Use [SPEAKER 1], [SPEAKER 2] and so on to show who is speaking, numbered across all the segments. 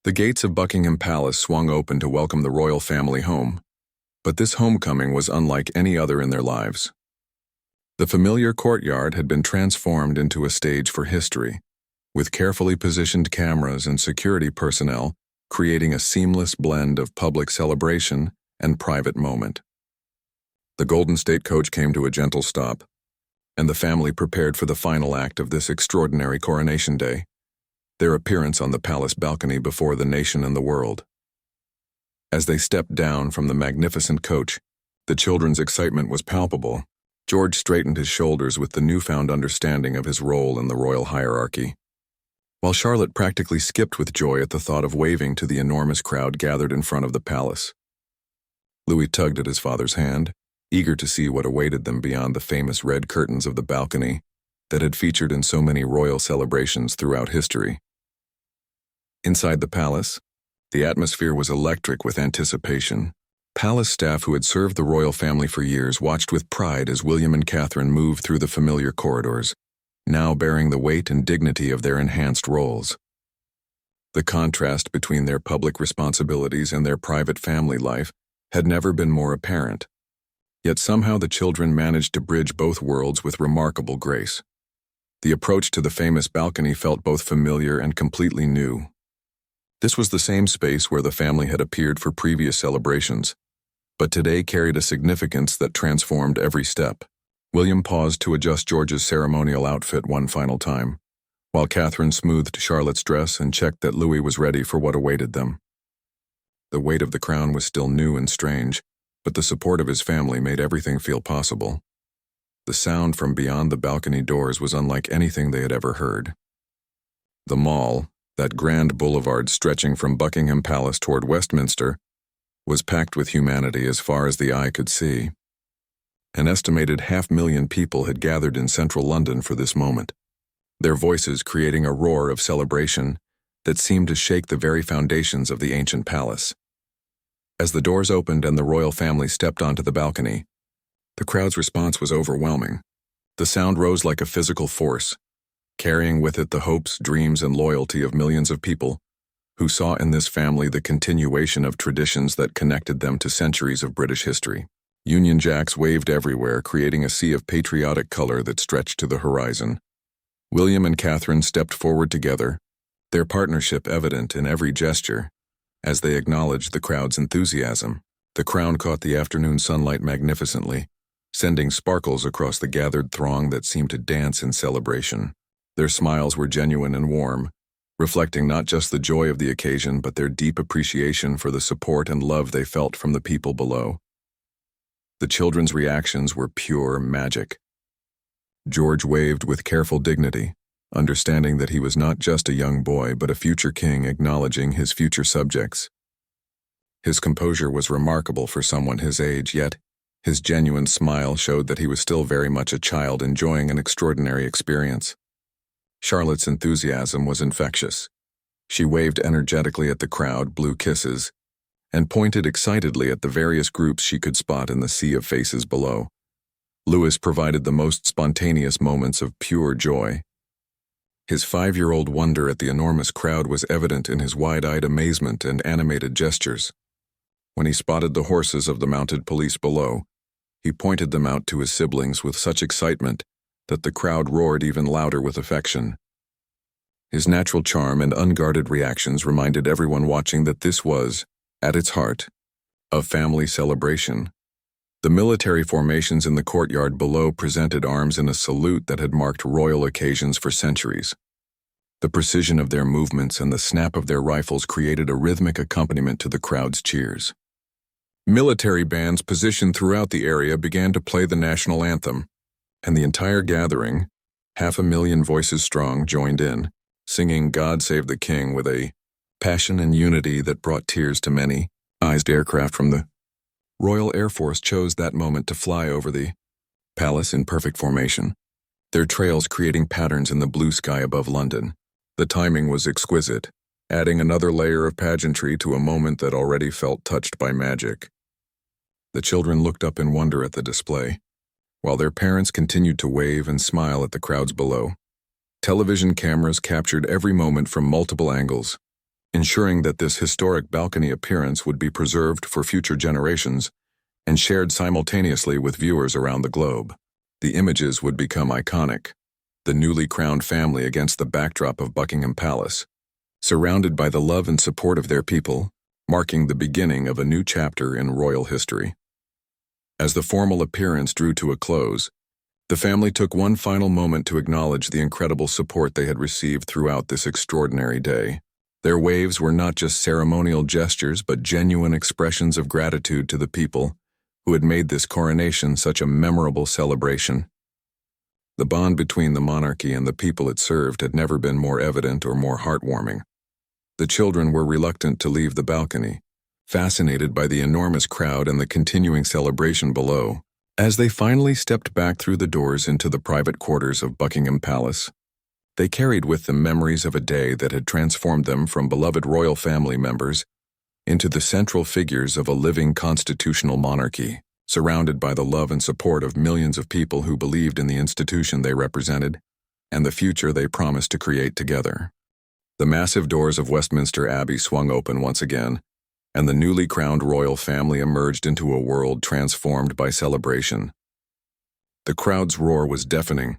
[SPEAKER 1] The gates of Buckingham Palace swung open to welcome the royal family home, but this homecoming was unlike any other in their lives. The familiar courtyard had been transformed into a stage for history, with carefully positioned cameras and security personnel creating a seamless blend of public celebration and private moment. The Golden State coach came to a gentle stop, and the family prepared for the final act of this extraordinary coronation day, their appearance on the palace balcony before the nation and the world. As they stepped down from the magnificent coach, the children's excitement was palpable. George straightened his shoulders with the newfound understanding of his role in the royal hierarchy, while Charlotte practically skipped with joy at the thought of waving to the enormous crowd gathered in front of the palace. Louis tugged at his father's hand, eager to see what awaited them beyond the famous red curtains of the balcony that had featured in so many royal celebrations throughout history. Inside the palace, the atmosphere was electric with anticipation. Palace staff who had served the royal family for years watched with pride as William and Catherine moved through the familiar corridors, now bearing the weight and dignity of their enhanced roles. The contrast between their public responsibilities and their private family life had never been more apparent, yet somehow the children managed to bridge both worlds with remarkable grace. The approach to the famous balcony felt both familiar and completely new. This was the same space where the family had appeared for previous celebrations, but today carried a significance that transformed every step. William paused to adjust George's ceremonial outfit one final time, while Catherine smoothed Charlotte's dress and checked that Louis was ready for what awaited them. The weight of the crown was still new and strange, but the support of his family made everything feel possible. The sound from beyond the balcony doors was unlike anything they had ever heard. The Mall, that grand boulevard stretching from Buckingham Palace toward Westminster, was packed with humanity as far as the eye could see. An estimated 500,000 people had gathered in central London for this moment, their voices creating a roar of celebration that seemed to shake the very foundations of the ancient palace. As the doors opened and the royal family stepped onto the balcony, the crowd's response was overwhelming. The sound rose like a physical force, carrying with it the hopes, dreams, and loyalty of millions of people who saw in this family the continuation of traditions that connected them to centuries of British history. Union Jacks waved everywhere, creating a sea of patriotic color that stretched to the horizon. William and Catherine stepped forward together, their partnership evident in every gesture, as they acknowledged the crowd's enthusiasm. The crown caught the afternoon sunlight magnificently, sending sparkles across the gathered throng that seemed to dance in celebration. Their smiles were genuine and warm, reflecting not just the joy of the occasion but their deep appreciation for the support and love they felt from the people below. The children's reactions were pure magic. George waved with careful dignity, understanding that he was not just a young boy but a future king acknowledging his future subjects. His composure was remarkable for someone his age, yet his genuine smile showed that he was still very much a child enjoying an extraordinary experience. Charlotte's enthusiasm was infectious. She waved energetically at the crowd, blew kisses, and pointed excitedly at the various groups she could spot in the sea of faces below. Louis provided the most spontaneous moments of pure joy. His 5-year-old wonder at the enormous crowd was evident in his wide-eyed amazement and animated gestures. When he spotted the horses of the mounted police below, he pointed them out to his siblings with such excitement that the crowd roared even louder with affection. His natural charm and unguarded reactions reminded everyone watching that this was, at its heart, a family celebration. The military formations in the courtyard below presented arms in a salute that had marked royal occasions for centuries. The precision of their movements and the snap of their rifles created a rhythmic accompaniment to the crowd's cheers. Military bands positioned throughout the area began to play the national anthem, and the entire gathering, 500,000 voices strong, joined in, singing "God Save the King" with a passion and unity that brought tears to many. Aircraft from the Royal Air Force chose that moment to fly over the palace in perfect formation, their trails creating patterns in the blue sky above London. The timing was exquisite, adding another layer of pageantry to a moment that already felt touched by magic. The children looked up in wonder at the display, while their parents continued to wave and smile at the crowds below. Television cameras captured every moment from multiple angles, ensuring that this historic balcony appearance would be preserved for future generations and shared simultaneously with viewers around the globe. The images would become iconic. The newly crowned family against the backdrop of Buckingham Palace, surrounded by the love and support of their people, marking the beginning of a new chapter in royal history. As the formal appearance drew to a close, the family took one final moment to acknowledge the incredible support they had received throughout this extraordinary day. Their waves were not just ceremonial gestures but genuine expressions of gratitude to the people who had made this coronation such a memorable celebration. The bond between the monarchy and the people it served had never been more evident or more heartwarming. The children were reluctant to leave the balcony, fascinated by the enormous crowd and the continuing celebration below. As they finally stepped back through the doors into the private quarters of Buckingham Palace, they carried with them memories of a day that had transformed them from beloved royal family members into the central figures of a living constitutional monarchy, surrounded by the love and support of millions of people who believed in the institution they represented and the future they promised to create together. The massive doors of Westminster Abbey swung open once again, and the newly crowned royal family emerged into a world transformed by celebration. The crowd's roar was deafening,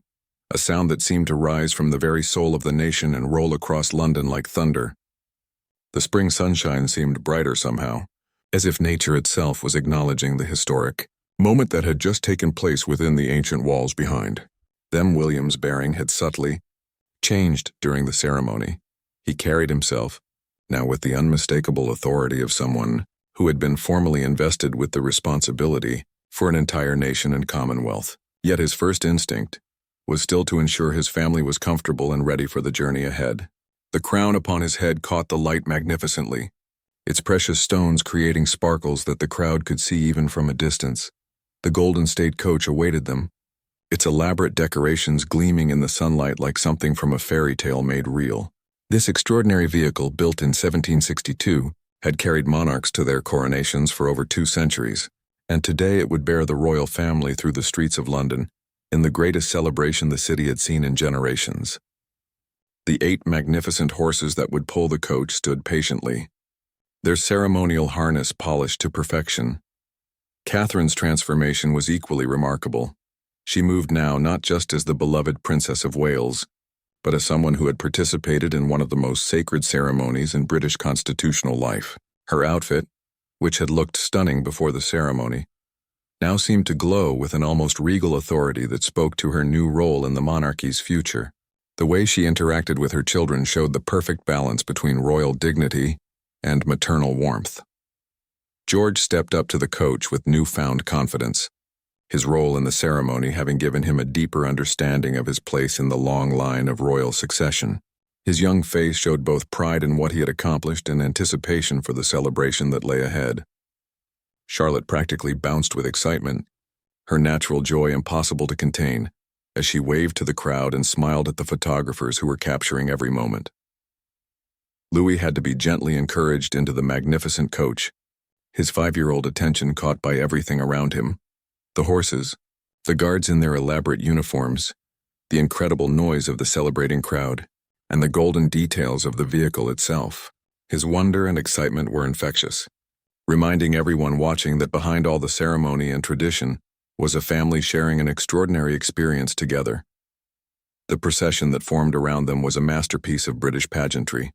[SPEAKER 1] a sound that seemed to rise from the very soul of the nation and roll across London like thunder. The spring sunshine seemed brighter somehow, as if nature itself was acknowledging the historic moment that had just taken place within the ancient walls behind them. William's bearing had subtly changed during the ceremony. He carried himself, now with the unmistakable authority of someone who had been formally invested with the responsibility for an entire nation and commonwealth. Yet his first instinct was still to ensure his family was comfortable and ready for the journey ahead. The crown upon his head caught the light magnificently, its precious stones creating sparkles that the crowd could see even from a distance. The golden state coach awaited them, its elaborate decorations gleaming in the sunlight like something from a fairy tale made real. This extraordinary vehicle, built in 1762, had carried monarchs to their coronations for over 2 centuries, and today it would bear the royal family through the streets of London in the greatest celebration the city had seen in generations. The 8 magnificent horses that would pull the coach stood patiently, their ceremonial harness polished to perfection. Catherine's transformation was equally remarkable. She moved now not just as the beloved Princess of Wales, but as someone who had participated in one of the most sacred ceremonies in British constitutional life. Her outfit, which had looked stunning before the ceremony, now seemed to glow with an almost regal authority that spoke to her new role in the monarchy's future. The way she interacted with her children showed the perfect balance between royal dignity and maternal warmth. George stepped up to the coach with newfound confidence, his role in the ceremony having given him a deeper understanding of his place in the long line of royal succession. His young face showed both pride in what he had accomplished and anticipation for the celebration that lay ahead. Charlotte practically bounced with excitement, her natural joy impossible to contain, as she waved to the crowd and smiled at the photographers who were capturing every moment. Louis had to be gently encouraged into the magnificent coach, his 5-year-old attention caught by everything around him: the horses, the guards in their elaborate uniforms, the incredible noise of the celebrating crowd, and the golden details of the vehicle itself. His wonder and excitement were infectious, reminding everyone watching that behind all the ceremony and tradition was a family sharing an extraordinary experience together. The procession that formed around them was a masterpiece of British pageantry.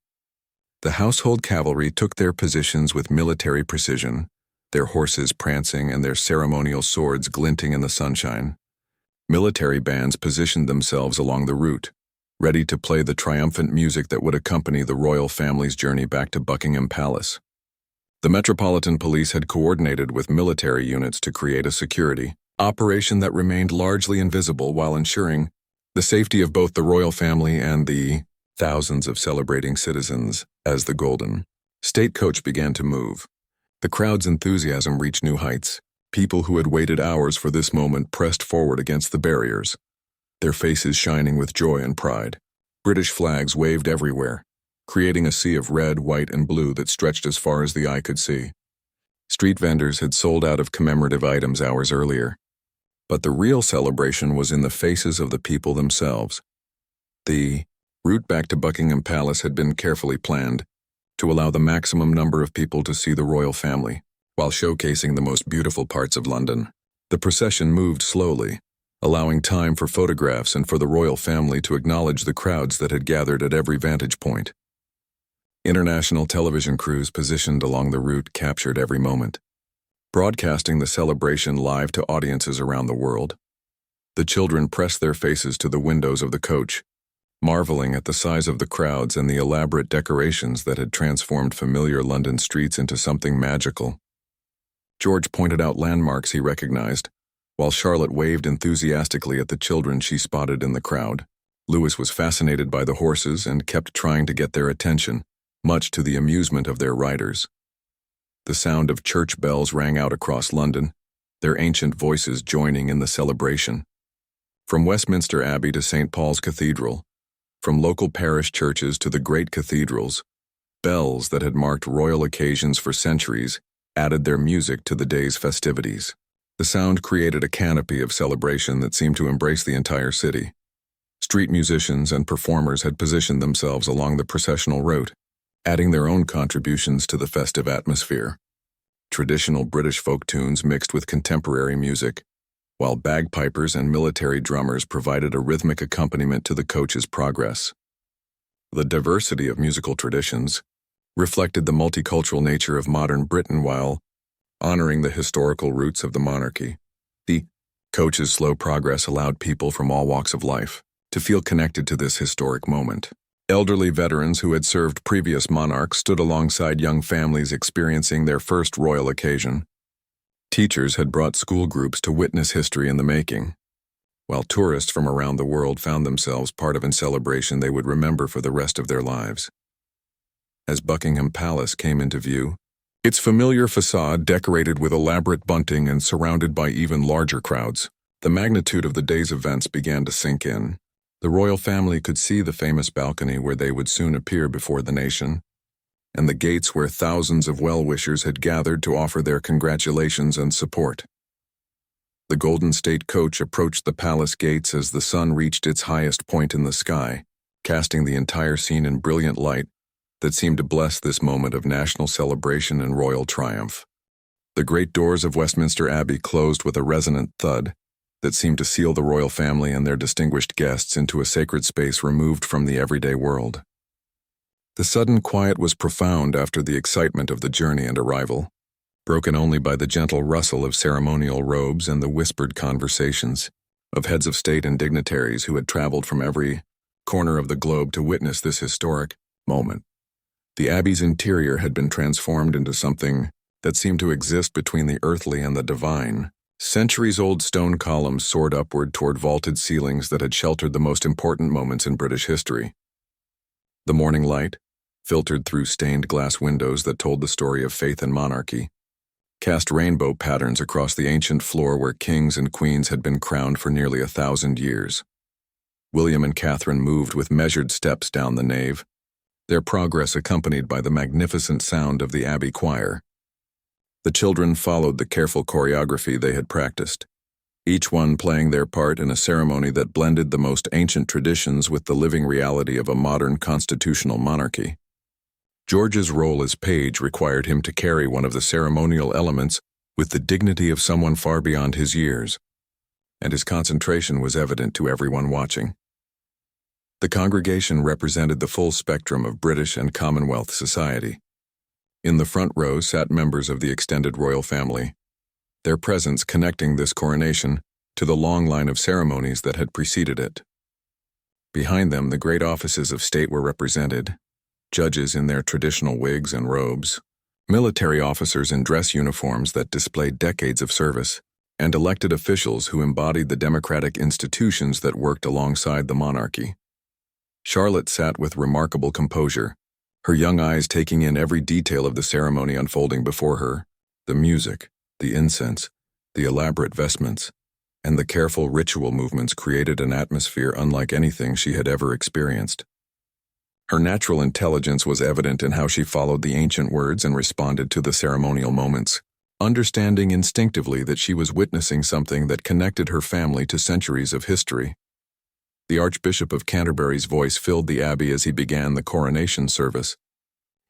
[SPEAKER 1] The household cavalry took their positions with military precision, their horses prancing and their ceremonial swords glinting in the sunshine. Military bands positioned themselves along the route, ready to play the triumphant music that would accompany the royal family's journey back to Buckingham Palace. The Metropolitan Police had coordinated with military units to create a security operation that remained largely invisible while ensuring the safety of both the royal family and the thousands of celebrating citizens. As the golden state coach began to move, the crowd's enthusiasm reached new heights. People who had waited hours for this moment pressed forward against the barriers, their faces shining with joy and pride. British flags waved everywhere, creating a sea of red, white, and blue that stretched as far as the eye could see. Street vendors had sold out of commemorative items hours earlier, but the real celebration was in the faces of the people themselves. The route back to Buckingham Palace had been carefully planned, to allow the maximum number of people to see the royal family, while showcasing the most beautiful parts of London. The procession moved slowly, allowing time for photographs and for the royal family to acknowledge the crowds that had gathered at every vantage point. International television crews positioned along the route captured every moment, broadcasting the celebration live to audiences around the world. The children pressed their faces to the windows of the coach, marveling at the size of the crowds and the elaborate decorations that had transformed familiar London streets into something magical. George pointed out landmarks he recognized, while Charlotte waved enthusiastically at the children she spotted in the crowd. Louis was fascinated by the horses and kept trying to get their attention, much to the amusement of their riders. The sound of church bells rang out across London, their ancient voices joining in the celebration. From Westminster Abbey to St. Paul's Cathedral, from local parish churches to the great cathedrals, bells that had marked royal occasions for centuries added their music to the day's festivities. The sound created a canopy of celebration that seemed to embrace the entire city. Street musicians and performers had positioned themselves along the processional route, adding their own contributions to the festive atmosphere. Traditional British folk tunes mixed with contemporary music, while bagpipers and military drummers provided a rhythmic accompaniment to the coach's progress. The diversity of musical traditions reflected the multicultural nature of modern Britain while honoring the historical roots of the monarchy. The coach's slow progress allowed people from all walks of life to feel connected to this historic moment. Elderly veterans who had served previous monarchs stood alongside young families experiencing their first royal occasion. Teachers had brought school groups to witness history in the making, while tourists from around the world found themselves part of a celebration they would remember for the rest of their lives. As Buckingham Palace came into view, its familiar facade decorated with elaborate bunting and surrounded by even larger crowds, the magnitude of the day's events began to sink in. The royal family could see the famous balcony where they would soon appear before the nation, and the gates where thousands of well-wishers had gathered to offer their congratulations and support. The Golden State coach approached the palace gates as the sun reached its highest point in the sky, casting the entire scene in brilliant light that seemed to bless this moment of national celebration and royal triumph. The great doors of Westminster Abbey closed with a resonant thud that seemed to seal the royal family and their distinguished guests into a sacred space removed from the everyday world. The sudden quiet was profound after the excitement of the journey and arrival, broken only by the gentle rustle of ceremonial robes and the whispered conversations of heads of state and dignitaries who had traveled from every corner of the globe to witness this historic moment. The Abbey's interior had been transformed into something that seemed to exist between the earthly and the divine. Centuries-old stone columns soared upward toward vaulted ceilings that had sheltered the most important moments in British history. The morning light, filtered through stained glass windows that told the story of faith and monarchy, cast rainbow patterns across the ancient floor where kings and queens had been crowned for nearly 1,000 years. William and Catherine moved with measured steps down the nave, their progress accompanied by the magnificent sound of the Abbey choir. The children followed the careful choreography they had practiced, each one playing their part in a ceremony that blended the most ancient traditions with the living reality of a modern constitutional monarchy. George's role as page required him to carry one of the ceremonial elements with the dignity of someone far beyond his years, and his concentration was evident to everyone watching. The congregation represented the full spectrum of British and Commonwealth society. In the front row sat members of the extended royal family, their presence connecting this coronation to the long line of ceremonies that had preceded it. Behind them, the great offices of state were represented, judges in their traditional wigs and robes, military officers in dress uniforms that displayed decades of service, and elected officials who embodied the democratic institutions that worked alongside the monarchy. Charlotte sat with remarkable composure, her young eyes taking in every detail of the ceremony unfolding before her, the music, the incense, the elaborate vestments, and the careful ritual movements created an atmosphere unlike anything she had ever experienced. Her natural intelligence was evident in how she followed the ancient words and responded to the ceremonial moments, understanding instinctively that she was witnessing something that connected her family to centuries of history. The Archbishop of Canterbury's voice filled the abbey as he began the coronation service,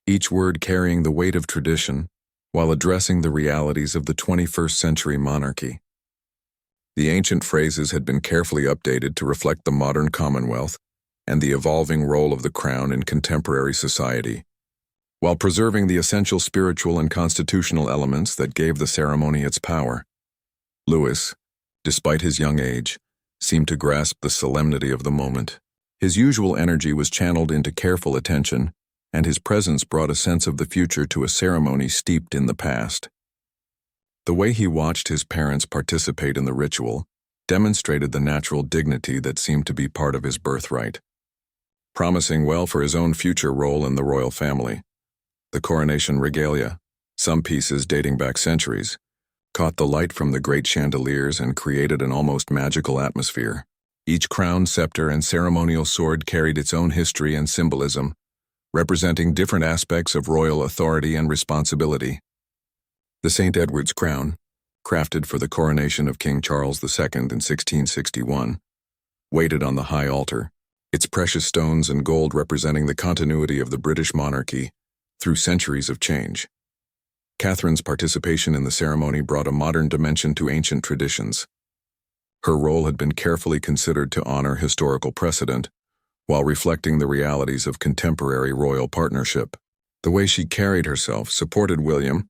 [SPEAKER 1] each word carrying the weight of tradition while addressing the realities of the 21st century monarchy. The ancient phrases had been carefully updated to reflect the modern Commonwealth and the evolving role of the crown in contemporary society, while preserving the essential spiritual and constitutional elements that gave the ceremony its power. Louis, despite his young age, seemed to grasp the solemnity of the moment. His usual energy was channeled into careful attention, and his presence brought a sense of the future to a ceremony steeped in the past. The way he watched his parents participate in the ritual demonstrated the natural dignity that seemed to be part of his birthright. Promising well for his own future role in the royal family, the coronation regalia, some pieces dating back centuries, caught the light from the great chandeliers and created an almost magical atmosphere. Each crown, scepter, and ceremonial sword carried its own history and symbolism, representing different aspects of royal authority and responsibility. The St. Edward's crown, crafted for the coronation of King Charles II in 1661, waited on the high altar, its precious stones and gold representing the continuity of the British monarchy through centuries of change. Catherine's participation in the ceremony brought a modern dimension to ancient traditions. Her role had been carefully considered to honor historical precedent, while reflecting the realities of contemporary royal partnership. The way she carried herself, supported William,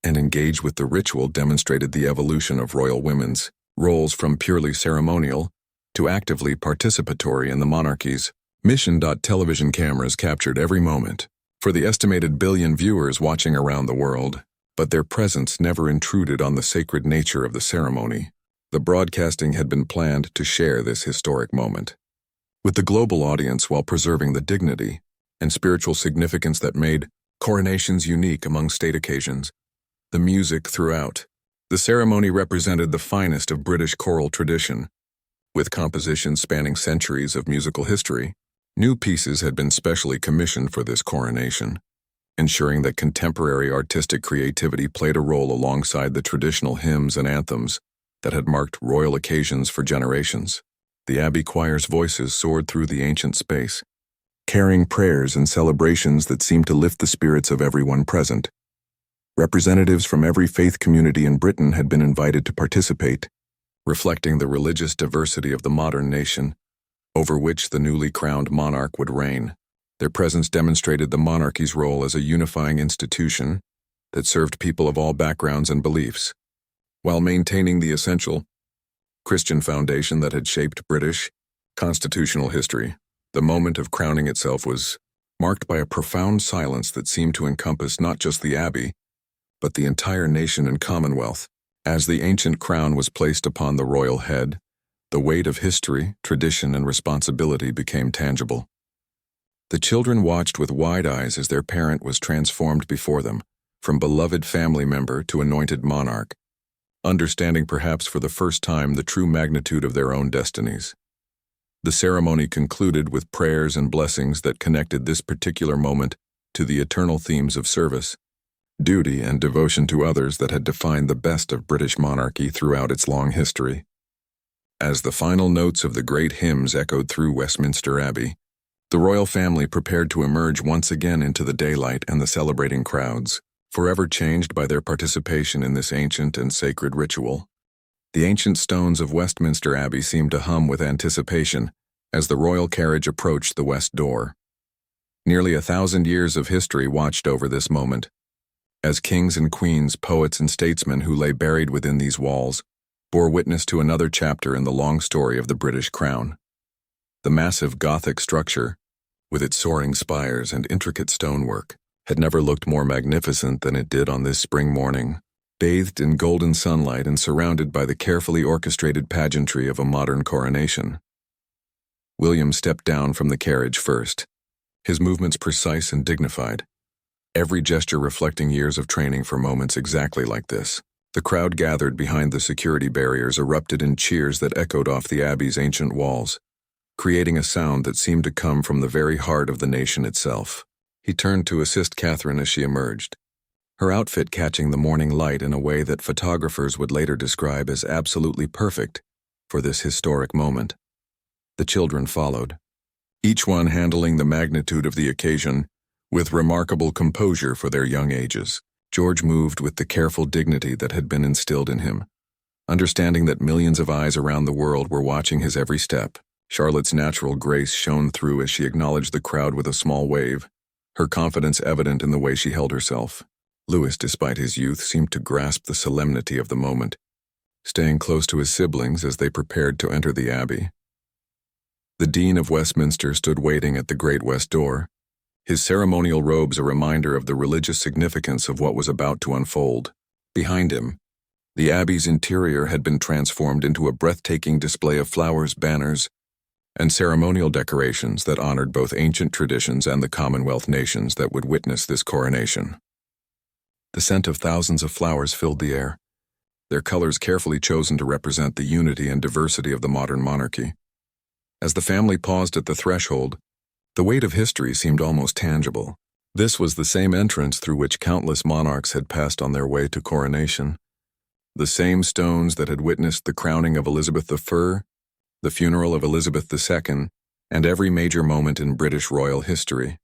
[SPEAKER 1] and engaged with the ritual demonstrated the evolution of royal women's roles from purely ceremonial to actively participatory in the monarchy's mission. Television cameras captured every moment, for the estimated billion viewers watching around the world, but their presence never intruded on the sacred nature of the ceremony. The broadcasting had been planned to share this historic moment with the global audience while preserving the dignity and spiritual significance that made coronations unique among state occasions. The music throughout the ceremony represented the finest of British choral tradition, with compositions spanning centuries of musical history. New pieces had been specially commissioned for this coronation, ensuring that contemporary artistic creativity played a role alongside the traditional hymns and anthems that had marked royal occasions for generations. The Abbey choir's voices soared through the ancient space, carrying prayers and celebrations that seemed to lift the spirits of everyone present. Representatives from every faith community in Britain had been invited to participate, reflecting the religious diversity of the modern nation, over which the newly crowned monarch would reign. Their presence demonstrated the monarchy's role as a unifying institution that served people of all backgrounds and beliefs, while maintaining the essential Christian foundation that had shaped British constitutional history. The moment of crowning itself was marked by a profound silence that seemed to encompass not just the Abbey, but the entire nation and Commonwealth. As the ancient crown was placed upon the royal head, the weight of history, tradition, and responsibility became tangible. The children watched with wide eyes as their parent was transformed before them, from beloved family member to anointed monarch, understanding perhaps for the first time the true magnitude of their own destinies. The ceremony concluded with prayers and blessings that connected this particular moment to the eternal themes of service, duty, and devotion to others that had defined the best of British monarchy throughout its long history. As the final notes of the great hymns echoed through Westminster Abbey, the royal family prepared to emerge once again into the daylight and the celebrating crowds, forever changed by their participation in this ancient and sacred ritual. The ancient stones of Westminster Abbey seemed to hum with anticipation as the royal carriage approached the west door. Nearly 1,000 years of history watched over this moment, as kings and queens, poets and statesmen who lay buried within these walls bore witness to another chapter in the long story of the British crown. The massive Gothic structure, with its soaring spires and intricate stonework, had never looked more magnificent than it did on this spring morning, bathed in golden sunlight and surrounded by the carefully orchestrated pageantry of a modern coronation. William stepped down from the carriage first, his movements precise and dignified, every gesture reflecting years of training for moments exactly like this. The crowd gathered behind the security barriers erupted in cheers that echoed off the Abbey's ancient walls, creating a sound that seemed to come from the very heart of the nation itself. He turned to assist Catherine as she emerged, her outfit catching the morning light in a way that photographers would later describe as absolutely perfect for this historic moment. The children followed, each one handling the magnitude of the occasion With remarkable composure for their young ages, George moved with the careful dignity that had been instilled in him. Understanding that millions of eyes around the world were watching his every step, Charlotte's natural grace shone through as she acknowledged the crowd with a small wave, her confidence evident in the way she held herself. Louis, despite his youth, seemed to grasp the solemnity of the moment, staying close to his siblings as they prepared to enter the Abbey. The Dean of Westminster stood waiting at the great west door, his ceremonial robes a reminder of the religious significance of what was about to unfold. Behind him, the Abbey's interior had been transformed into a breathtaking display of flowers, banners, and ceremonial decorations that honored both ancient traditions and the Commonwealth nations that would witness this coronation. The scent of thousands of flowers filled the air, their colors carefully chosen to represent the unity and diversity of the modern monarchy. As the family paused at the threshold, the weight of history seemed almost tangible. This was the same entrance through which countless monarchs had passed on their way to coronation. The same stones that had witnessed the crowning of Elizabeth I, the funeral of Elizabeth II, and every major moment in British royal history.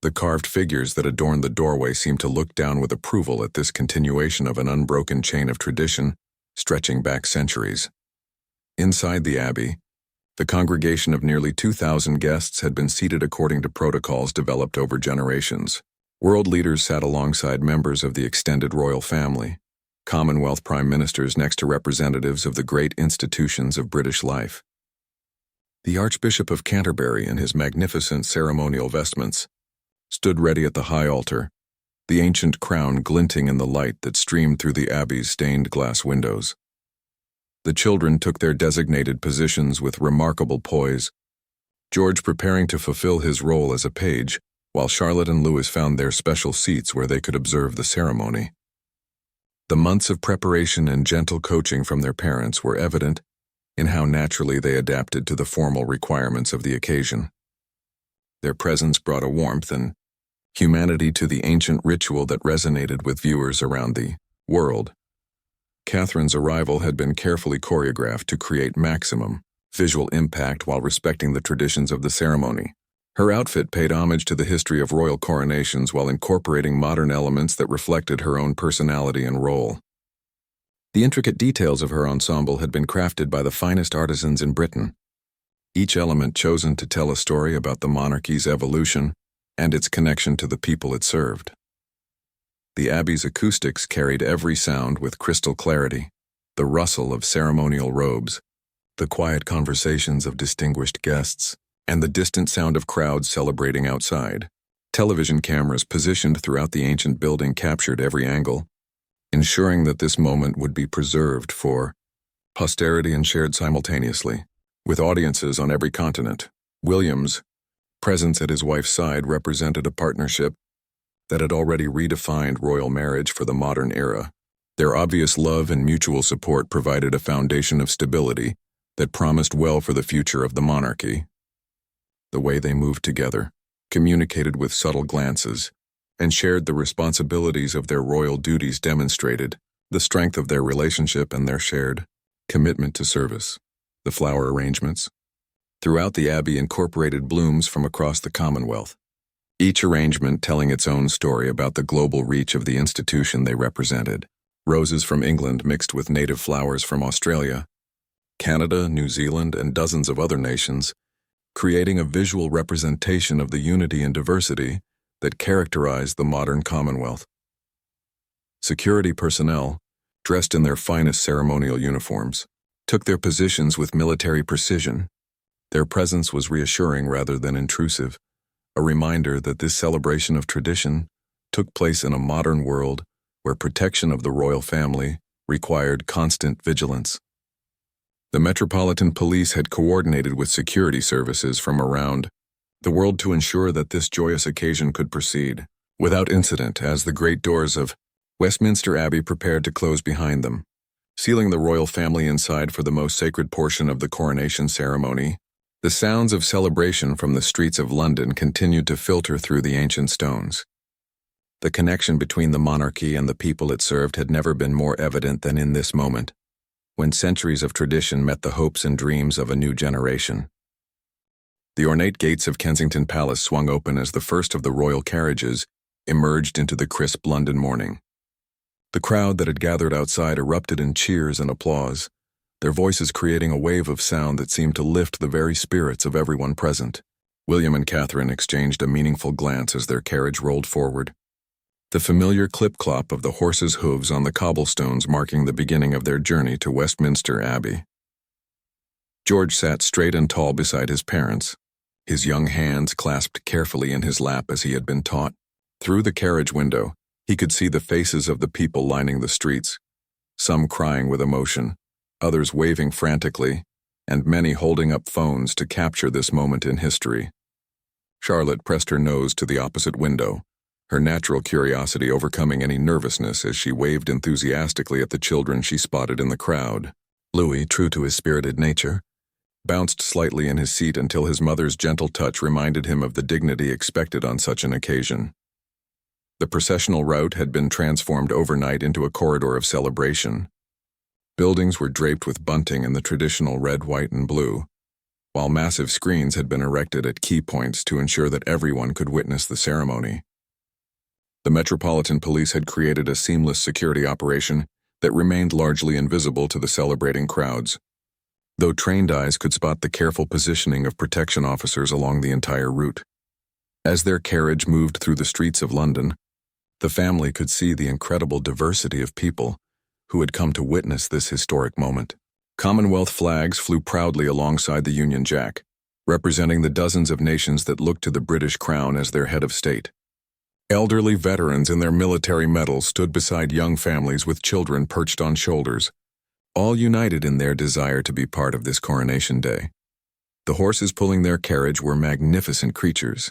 [SPEAKER 1] The carved figures that adorned the doorway seemed to look down with approval at this continuation of an unbroken chain of tradition stretching back centuries. Inside the Abbey, the congregation of nearly 2,000 guests had been seated according to protocols developed over generations. World leaders sat alongside members of the extended royal family, Commonwealth prime ministers next to representatives of the great institutions of British life. The Archbishop of Canterbury, in his magnificent ceremonial vestments, stood ready at the high altar, the ancient crown glinting in the light that streamed through the Abbey's stained glass windows. The children took their designated positions with remarkable poise, George preparing to fulfill his role as a page, while Charlotte and Louis found their special seats where they could observe the ceremony. The months of preparation and gentle coaching from their parents were evident in how naturally they adapted to the formal requirements of the occasion. Their presence brought a warmth and humanity to the ancient ritual that resonated with viewers around the world. Catherine's arrival had been carefully choreographed to create maximum visual impact while respecting the traditions of the ceremony. Her outfit paid homage to the history of royal coronations while incorporating modern elements that reflected her own personality and role. The intricate details of her ensemble had been crafted by the finest artisans in Britain, each element chosen to tell a story about the monarchy's evolution and its connection to the people it served. The Abbey's acoustics carried every sound with crystal clarity, the rustle of ceremonial robes, the quiet conversations of distinguished guests, and the distant sound of crowds celebrating outside. Television cameras positioned throughout the ancient building captured every angle, ensuring that this moment would be preserved for posterity and shared simultaneously. With audiences on every continent, William's presence at his wife's side represented a partnership that had already redefined royal marriage for the modern era. Their obvious love and mutual support provided a foundation of stability that promised well for the future of the monarchy. The way they moved together, communicated with subtle glances, and shared the responsibilities of their royal duties demonstrated the strength of their relationship and their shared commitment to service. The flower arrangements throughout the Abbey incorporated blooms from across the Commonwealth, each arrangement telling its own story about the global reach of the institution they represented. Roses from England mixed with native flowers from Australia, Canada, New Zealand, and dozens of other nations, creating a visual representation of the unity and diversity that characterized the modern Commonwealth. Security personnel, dressed in their finest ceremonial uniforms, took their positions with military precision. Their presence was reassuring rather than intrusive, a reminder that this celebration of tradition took place in a modern world where protection of the royal family required constant vigilance. The Metropolitan Police had coordinated with security services from around the world to ensure that this joyous occasion could proceed without incident as the great doors of Westminster Abbey prepared to close behind them, sealing the royal family inside for the most sacred portion of the coronation ceremony. The sounds of celebration from the streets of London continued to filter through the ancient stones. The connection between the monarchy and the people it served had never been more evident than in this moment, when centuries of tradition met the hopes and dreams of a new generation. The ornate gates of Kensington Palace swung open as the first of the royal carriages emerged into the crisp London morning. The crowd that had gathered outside erupted in cheers and applause, their voices creating a wave of sound that seemed to lift the very spirits of everyone present. William and Catherine exchanged a meaningful glance as their carriage rolled forward, the familiar clip-clop of the horses' hooves on the cobblestones marking the beginning of their journey to Westminster Abbey. George sat straight and tall beside his parents, his young hands clasped carefully in his lap as he had been taught. Through the carriage window, he could see the faces of the people lining the streets, some crying with emotion, others waving frantically, and many holding up phones to capture this moment in history. Charlotte pressed her nose to the opposite window, her natural curiosity overcoming any nervousness as she waved enthusiastically at the children she spotted in the crowd. Louis, true to his spirited nature, bounced slightly in his seat until his mother's gentle touch reminded him of the dignity expected on such an occasion. The processional route had been transformed overnight into a corridor of celebration. Buildings were draped with bunting in the traditional red, white, and blue, while massive screens had been erected at key points to ensure that everyone could witness the ceremony. The Metropolitan Police had created a seamless security operation that remained largely invisible to the celebrating crowds, though trained eyes could spot the careful positioning of protection officers along the entire route. As their carriage moved through the streets of London, the family could see the incredible diversity of people who had come to witness this historic moment. Commonwealth flags flew proudly alongside the Union Jack, representing the dozens of nations that looked to the British Crown as their head of state. Elderly veterans in their military medals stood beside young families with children perched on shoulders, all united in their desire to be part of this coronation day. The horses pulling their carriage were magnificent creatures,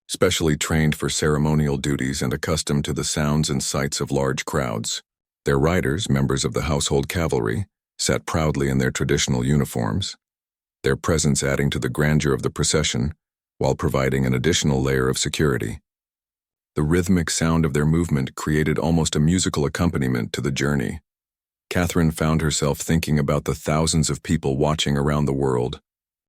[SPEAKER 1] specially trained for ceremonial duties and accustomed to the sounds and sights of large crowds. Their riders, members of the household cavalry, sat proudly in their traditional uniforms, their presence adding to the grandeur of the procession while providing an additional layer of security. The rhythmic sound of their movement created almost a musical accompaniment to the journey. Catherine found herself thinking about the thousands of people watching around the world,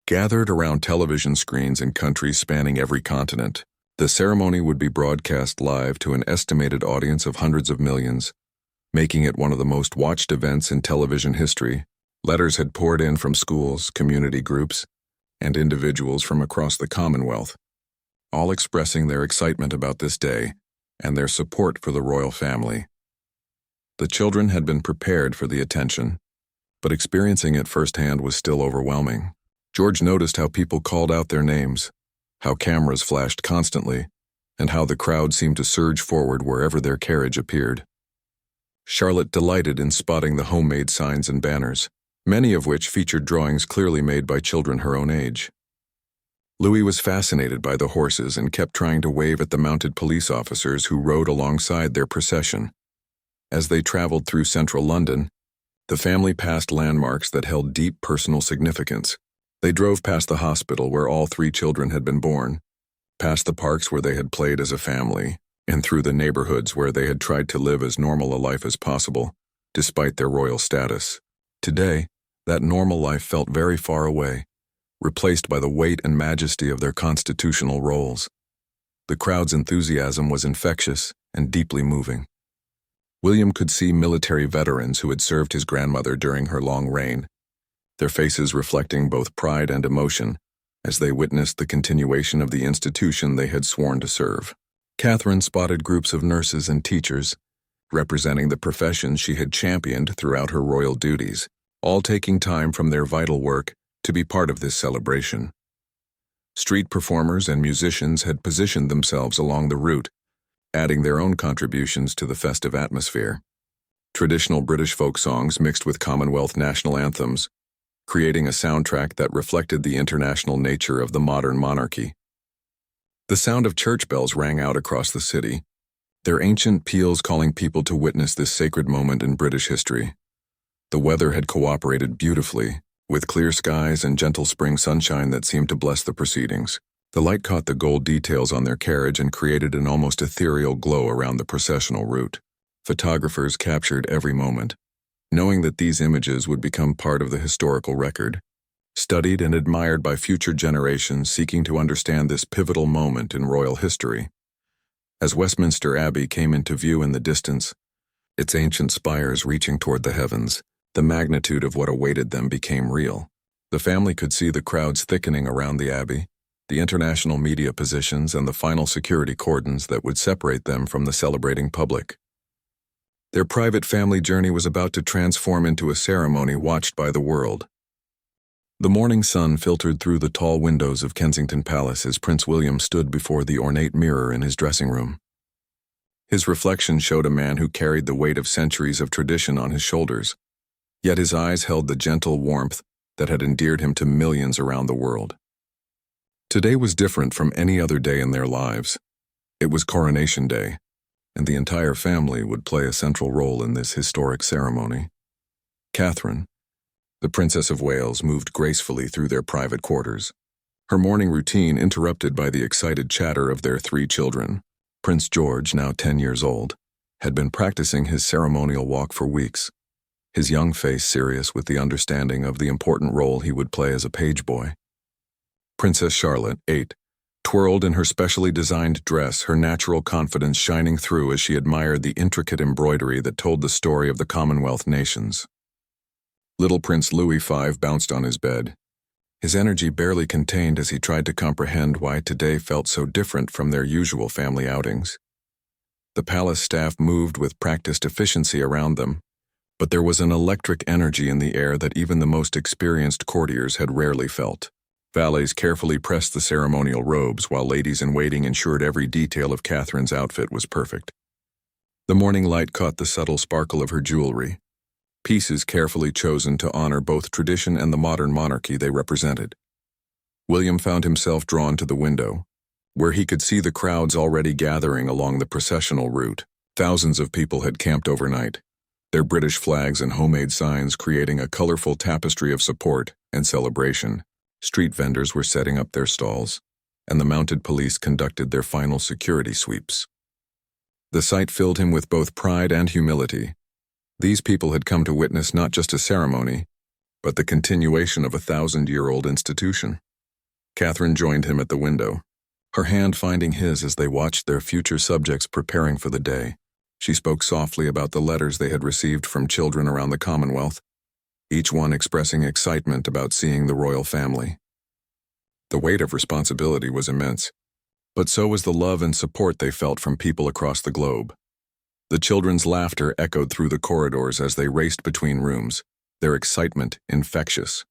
[SPEAKER 1] gathered around television screens in countries spanning every continent. The ceremony would be broadcast live to an estimated audience of hundreds of millions, making it one of the most watched events in television history. Letters had poured in from schools, community groups, and individuals from across the Commonwealth, all expressing their excitement about this day and their support for the royal family. The children had been prepared for the attention, but experiencing it firsthand was still overwhelming. George noticed how people called out their names, how cameras flashed constantly, and how the crowd seemed to surge forward wherever their carriage appeared. Charlotte delighted in spotting the homemade signs and banners, many of which featured drawings clearly made by children her own age. Louis was fascinated by the horses and kept trying to wave at the mounted police officers who rode alongside their procession. As they traveled through central London, the family passed landmarks that held deep personal significance. They drove past the hospital where all three children had been born, past the parks where they had played as a family, and through the neighborhoods where they had tried to live as normal a life as possible, despite their royal status. Today, that normal life felt very far away, replaced by the weight and majesty of their constitutional roles. The crowd's enthusiasm was infectious and deeply moving. William could see military veterans who had served his grandmother during her long reign, their faces reflecting both pride and emotion as they witnessed the continuation of the institution they had sworn to serve. Catherine spotted groups of nurses and teachers, representing the professions she had championed throughout her royal duties, all taking time from their vital work to be part of this celebration. Street performers and musicians had positioned themselves along the route, adding their own contributions to the festive atmosphere. Traditional British folk songs mixed with Commonwealth national anthems, creating a soundtrack that reflected the international nature of the modern monarchy. The sound of church bells rang out across the city, their ancient peals calling people to witness this sacred moment in British history. The weather had cooperated beautifully, with clear skies and gentle spring sunshine that seemed to bless the proceedings. The light caught the gold details on their carriage and created an almost ethereal glow around the processional route. Photographers captured every moment, knowing that these images would become part of the historical record. studied and admired by future generations seeking to understand this pivotal moment in royal history. As Westminster Abbey came into view in the distance, its ancient spires reaching toward the heavens, the magnitude of what awaited them became real. The family could see the crowds thickening around the Abbey, the international media positions, and the final security cordons that would separate them from the celebrating public. Their private family journey was about to transform into a ceremony watched by the world. The morning sun filtered through the tall windows of Kensington Palace as Prince William stood before the ornate mirror in his dressing room. His reflection showed a man who carried the weight of centuries of tradition on his shoulders, yet his eyes held the gentle warmth that had endeared him to millions around the world. Today was different from any other day in their lives. It was Coronation Day, and the entire family would play a central role in this historic ceremony. Catherine, the Princess of Wales, moved gracefully through their private quarters, her morning routine interrupted by the excited chatter of their 3 children. Prince George, now 10 years old, had been practicing his ceremonial walk for weeks, his young face serious with the understanding of the important role he would play as a page boy. Princess Charlotte, 8, twirled in her specially designed dress, her natural confidence shining through as she admired the intricate embroidery that told the story of the Commonwealth nations. Little Prince Louis V bounced on his bed, his energy barely contained as he tried to comprehend why today felt so different from their usual family outings. The palace staff moved with practiced efficiency around them, but there was an electric energy in the air that even the most experienced courtiers had rarely felt. Valets carefully pressed the ceremonial robes, while ladies-in-waiting ensured every detail of Catherine's outfit was perfect. The morning light caught the subtle sparkle of her jewelry, pieces carefully chosen to honor both tradition and the modern monarchy they represented. William found himself drawn to the window, where he could see the crowds already gathering along the processional route. Thousands of people had camped overnight, their British flags and homemade signs creating a colorful tapestry of support and celebration. Street vendors were setting up their stalls, and the mounted police conducted their final security sweeps. The sight filled him with both pride and humility. These people had come to witness not just a ceremony, but the continuation of a 1,000-year-old institution. Catherine joined him at the window, her hand finding his as they watched their future subjects preparing for the day. She spoke softly about the letters they had received from children around the Commonwealth, each one expressing excitement about seeing the royal family. The weight of responsibility was immense, but so was the love and support they felt from people across the globe. The children's laughter echoed through the corridors as they raced between rooms, their excitement infectious.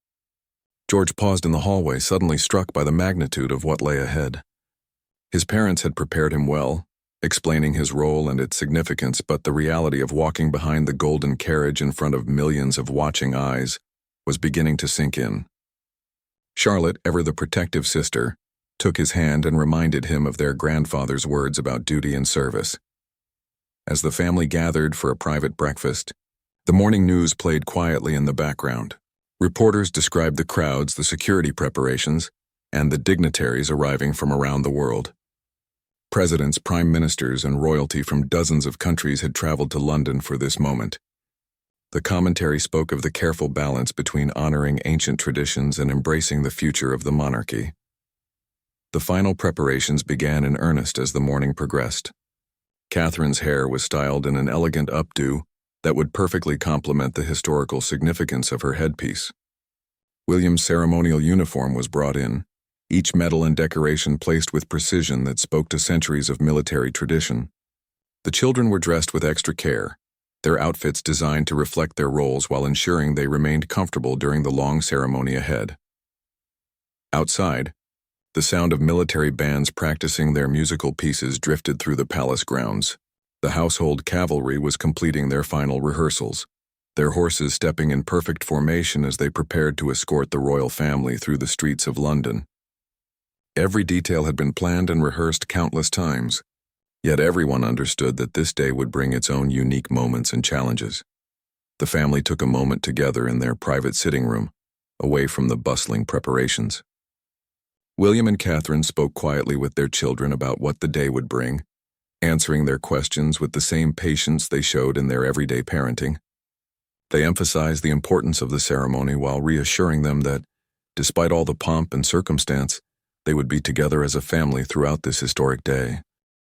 [SPEAKER 1] George paused in the hallway, suddenly struck by the magnitude of what lay ahead. His parents had prepared him well, explaining his role and its significance, but the reality of walking behind the golden carriage in front of millions of watching eyes was beginning to sink in. Charlotte, ever the protective sister, took his hand and reminded him of their grandfather's words about duty and service. As the family gathered for a private breakfast, the morning news played quietly in the background. Reporters described the crowds, the security preparations, and the dignitaries arriving from around the world. Presidents, prime ministers, and royalty from dozens of countries had traveled to London for this moment. The commentary spoke of the careful balance between honoring ancient traditions and embracing the future of the monarchy. The final preparations began in earnest as the morning progressed. Catherine's hair was styled in an elegant updo that would perfectly complement the historical significance of her headpiece. William's ceremonial uniform was brought in, each medal and decoration placed with precision that spoke to centuries of military tradition. The children were dressed with extra care, their outfits designed to reflect their roles while ensuring they remained comfortable during the long ceremony ahead. Outside, the sound of military bands practicing their musical pieces drifted through the palace grounds. The household cavalry was completing their final rehearsals, their horses stepping in perfect formation as they prepared to escort the royal family through the streets of London. Every detail had been planned and rehearsed countless times, yet everyone understood that this day would bring its own unique moments and challenges. The family took a moment together in their private sitting room, away from the bustling preparations. William and Catherine spoke quietly with their children about what the day would bring, answering their questions with the same patience they showed in their everyday parenting. They emphasized the importance of the ceremony while reassuring them that, Despite all the pomp and circumstance, they would be together as a family throughout this historic day.